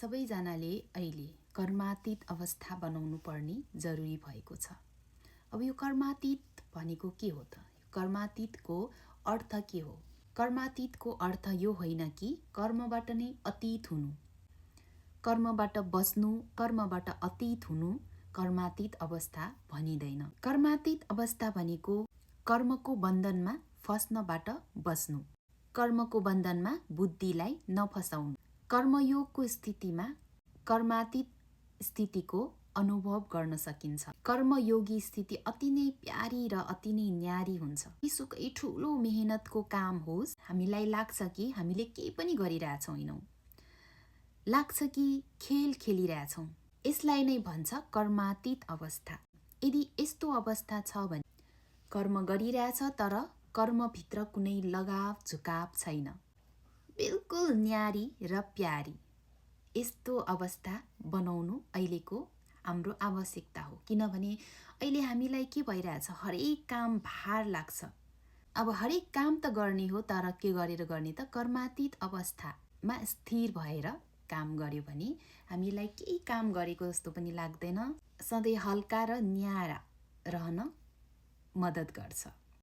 सबैजनाले अहिले कर्मातीत अवस्था बनाउनु पर्ने जरुरी भएको छ। अब यो कर्मातीत भनेको के हो त? कर्मातीतको अर्थ के हो? कर्मातीतको अर्थ यो होइन कि कर्मबाट नै अतीत हुनु, कर्मबाट बस्नु, कर्मबाट अतीत हुनु कर्मातीत अवस्था भनिँदैन। कर्मातीत अवस्था भनेको कर्मको बन्धनमा फस्नबाट बस्नु, कर्मको बन्धनमा बुद्धिलाई नफसाउनु। कर्मयोगको स्थितिमा कर्मातीत स्थितिको अनुभव गर्न सकिन्छ। कर्मयोगी स्थिति अति नै प्यारी र अति नै न्यारी हुन्छ। यसुकै ठुलो मेहनतको काम होस्, हामीलाई लाग्छ कि हामीले केही पनि गरिरहेछौँ हैनौँ, लाग्छ कि खेल खेलिरहेछौँ। यसलाई नै भन्छ कर्मातीत अवस्था। यदि यस्तो अवस्था छ भने कर्म गरिरहेछ तर कर्मभित्र कुनै लगाव झुकाव छैन, बिल्कुल न्यारी र प्यारी। यस्तो अवस्था बनाउनु अहिलेको हाम्रो आवश्यकता हो। किनभने अहिले हामीलाई के भइरहेछ, हरेक काम भार लाग्छ। अब हरेक काम त गर्ने हो, तर के गरेर गर्ने त? कर्मातीत अवस्थामा स्थिर भएर काम गर्यो भने हामीलाई केही काम गरेको जस्तो पनि लाग्दैन, सधैँ हल्का र न्यारा रहन मद्दत गर्छ।